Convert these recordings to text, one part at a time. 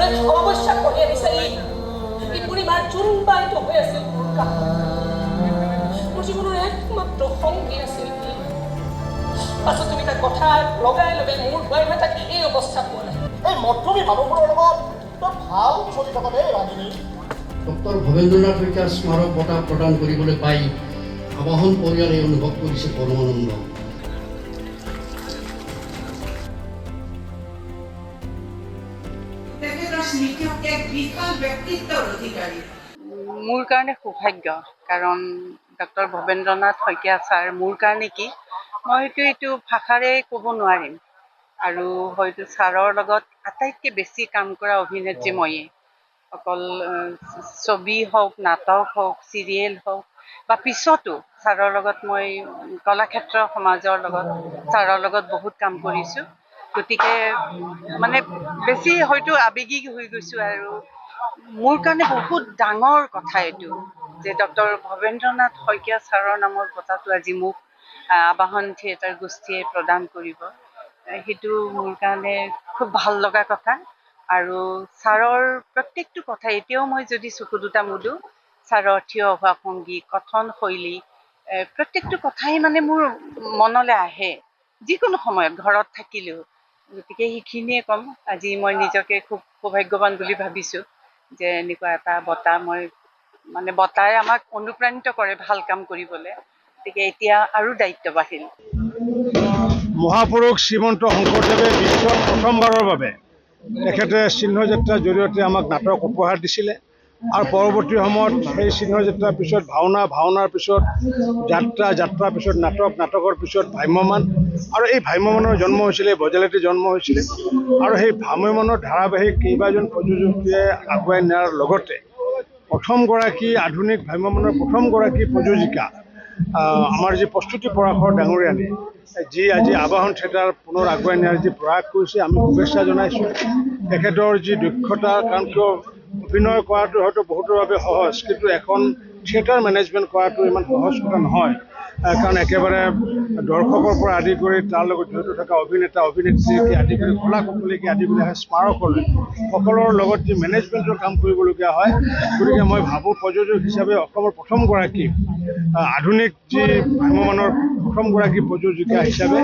জীৱনে অমাৱস্যা কঢ়িয়াই বিচাৰি এই পূৰ্ণিমাৰ জোনবাইটো হৈ আছিল মোৰ জীৱনৰ একমাত্ৰ সংগী আছিল সি। পাছত তুমি তাক কথা লগাই লগাই মোৰ ভয় হৈ তাক এই অৱস্থা পোৱা এই মধ্যমী মানুহবোৰৰ লগত তই ভাল চলি থকা দেই ৰাগিনী। ডক্টৰ ভৱেন্দ্ৰনাথ শইকীয়াৰ স্মাৰক বঁটা প্ৰদান কৰিবলৈ পাই আবাহন পৰিয়ালে অনুভৱ কৰিছে পৰমানন্দ। মোৰ কাৰণে সৌভাগ্য, কাৰণ ডক্টৰ ভৱেন্দ্ৰনাথ শইকীয়া ছাৰ মোৰ কাৰণে কি মই হয়তো এইটো ভাষাৰে ক'ব নোৱাৰিম। আৰু হয়তো ছাৰৰ লগত আটাইতকৈ বেছি কাম কৰা অভিনেত্ৰী ময়েই। অকল ছবি হওক, নাটক হওক, চিৰিয়েল হওক বা পিছতো ছাৰৰ লগত মই কলাক্ষেত্ৰ সমাজৰ লগত ছাৰৰ লগত বহুত কাম কৰিছোঁ। গতিকে মানে বেছি হয়তো আৱেগিক হৈ গৈছোঁ। আৰু মোৰ কাৰণে বহুত ডাঙৰ কথা এইটো যে ডক্টৰ ভৱেন্দ্ৰনাথ শইকীয়া ছাৰৰ নামৰ বঁটাটো আজি মোক আবাহন থিয়েটাৰ গোষ্ঠীয়ে প্ৰদান কৰিব। সেইটো মোৰ কাৰণে খুব ভাল লগা কথা। আৰু ছাৰৰ প্ৰত্যেকটো কথা এতিয়াও মই যদি চকু দুটা মুদো, ছাৰৰ থিয় হোৱা ভংগী, কথন শৈলী, প্ৰত্যেকটো কথাই মানে মোৰ মনলৈ আহে যিকোনো সময়ত ঘৰত থাকিলেও। গতিকে সেইখিনিয়ে ক'ম। আজি মই নিজকে খুব সৌভাগ্যৱান বুলি ভাবিছোঁ যে এনেকুৱা এটা বঁটা মই মানে বঁটাই আমাক অনুপ্ৰাণিত কৰে ভাল কাম কৰিবলৈ। গতিকে এতিয়া আৰু দায়িত্ব বাঢ়িল। মহাপুৰুষ শ্ৰীমন্ত শংকৰদেৱে বিশ্বত প্ৰথমবাৰৰ বাবে তেখেতে চিহ্নযাত্ৰাৰ জৰিয়তে আমাক নাটক উপহাৰ দিছিলে। আৰু পৰৱৰ্তী সময়ত সেই চিহ্নযাত্ৰাৰ পিছত ভাওনাৰ পিছত যাত্ৰাৰ পিছত নাটকৰ পিছত ভ্ৰাম্যমাণ, আৰু এই ভ্ৰাম্যমাণৰ জন্ম হৈছিলে, বজালিতে জন্ম হৈছিলে। আৰু সেই ভ্ৰাম্যমাণৰ ধাৰাবাহিক কেইবাজন প্ৰযোজকে আগুৱাই নিয়াৰ লগতে প্ৰথমগৰাকী আধুনিক ভ্ৰাম্যমাণৰ প্ৰথমগৰাকী প্ৰযোজিকা আমাৰ যি প্ৰস্তুতি পৰাশৰ ডাঙৰীয়ানী, যি আজি আবাহন থিয়েটাৰ পুনৰ আগুৱাই নিয়াৰ যি প্ৰয়াস কৰিছে, আমি শুভেচ্ছা জনাইছোঁ। তেখেতৰ যি দক্ষতা, কাৰণ কিয় অভিনয় কৰাটো হয়তো বহুতৰ বাবে সহজ, কিন্তু এখন থিয়েটাৰ মেনেজমেণ্ট কৰাটো ইমান সহজ কথা নহয়। কাৰণ একেবাৰে দৰ্শকৰ পৰা আদি কৰি তাৰ লগত জড়িত থকা অভিনেতা অভিনেত্ৰীকে আদি কৰি কলা কুশলীকে আদি কৰি স্মাৰকলৈ সকলোৰে লগত যি মেনেজমেণ্টৰ কাম কৰিবলগীয়া হয়। গতিকে মই ভাবোঁ প্ৰযোজক হিচাপে অসমৰ প্ৰথমগৰাকী আধুনিক যি ভ্ৰাম্যমাণৰ প্ৰথমগৰাকী প্ৰযোজিকা হিচাপে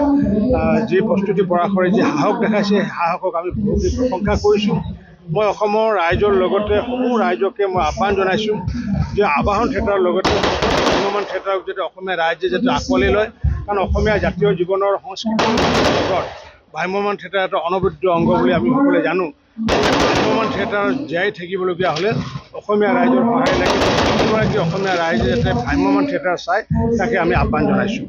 যি প্ৰস্তুতি পৰাশৰে যি সাহস দেখাইছে, সেই সাহসক আমি বহুত প্ৰশংসা কৰিছোঁ। মই অসমৰ ৰাইজৰ লগতে সমূহ ৰাইজকে মই আহ্বান জনাইছোঁ যে আবাহন থিয়েটাৰৰ লগতে ভ্ৰাম্যমাণ থিয়েটাৰক যাতে অসমীয়া ৰাইজে যাতে আঁকোৱালি লয়। কাৰণ অসমীয়া জাতীয় জীৱনৰ সংস্কৃতিৰ লগত ভ্ৰাম্যমাণ থিয়েটাৰ এটা অনবদ্য অংগ বুলি আমি সকলোৱে জানো। ভ্ৰাম্যমাণ থিয়েটাৰ জীয়াই থাকিবলগীয়া হ'লে অসমীয়া ৰাইজৰ সহায় লাগিব। প্ৰতিগৰাকী অসমীয়া ৰাইজে যাতে ভ্ৰাম্যমাণ থিয়েটাৰ চায়, তাকে আমি আহ্বান জনাইছোঁ।